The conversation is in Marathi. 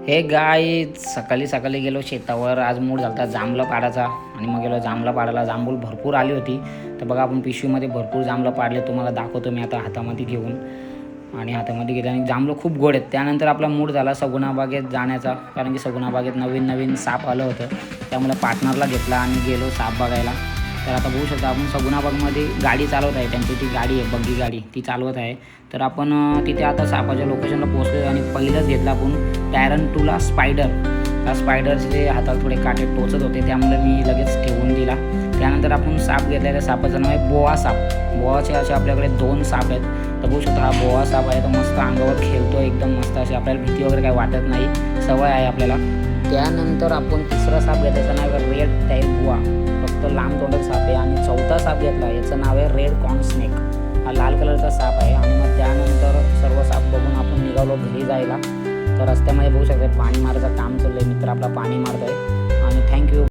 हे गाय सकाळी सकाळी गेलो शेतावर. आज मूड झाला जांभळं पाडायचा आणि मग गेलो जांभळं पाडायला. जांभूळ भरपूर आली होती. तर बघा आपण पिशवीमध्ये भरपूर जांभळं पाडले. तुम्हाला दाखवतो मी आता हातामध्ये घेऊन. आणि हातामध्ये घेतले आणि जांभळं खूप गोड आहेत. त्यानंतर आपला मूड झाला सगुणा बागेत जाण्याचा, कारण की सगुणा बागेत नवीन नवीन साप आलं होतं. त्यामुळे पार्टनरला घेतला आणि गेलो साप बघायला. तर आता बघू शकता आपण सगुणा बागमध्ये गाडी चालवत आहे. त्यांची ती गाडी आहे बग्गी गाडी, ती चालवत आहे. तर आपण तिथे आता सापाच्या लोकेशनला पोहोचलो आणि पहिलंच घेतलं आपण टॅरंटुला स्पायडर. त्या स्पायडरचे हातात थोडे काटे टोचत होते, त्यामुळे मी लगेच ठेवून दिला. त्यानंतर आपण साप घेतला. त्या सापाचं नाव आहे बोआ साप. बोआचे असे आपल्याकडे 2 साप आहेत. तर बघू शकता हा बोआ साप आहे. तो मस्त अंगावर खेळतो एकदम मस्त. अशी आपल्याला भीती वगैरे काही वाटत नाही, सवय आहे आपल्याला. त्यानंतर आपण तिसरा साप घेतला, त्याचं नाव आहे रेड टाईल बुआ. फक्त लांब तोंडाचा साप आहे. आणि चौथा साप घेतला, याचं नाव आहे रेड कॉर्न स्नेक. हा लाल कलरचा साप आहे. आणि मग त्यानंतर सर्व साप बघून आपण निघालो घरी जायला. तर रस्त्यामध्ये बघू शकता पाणी मारायचं काम चाललं आहे. मित्र आपला पाणी मारत आहे. आणि थँक्यू.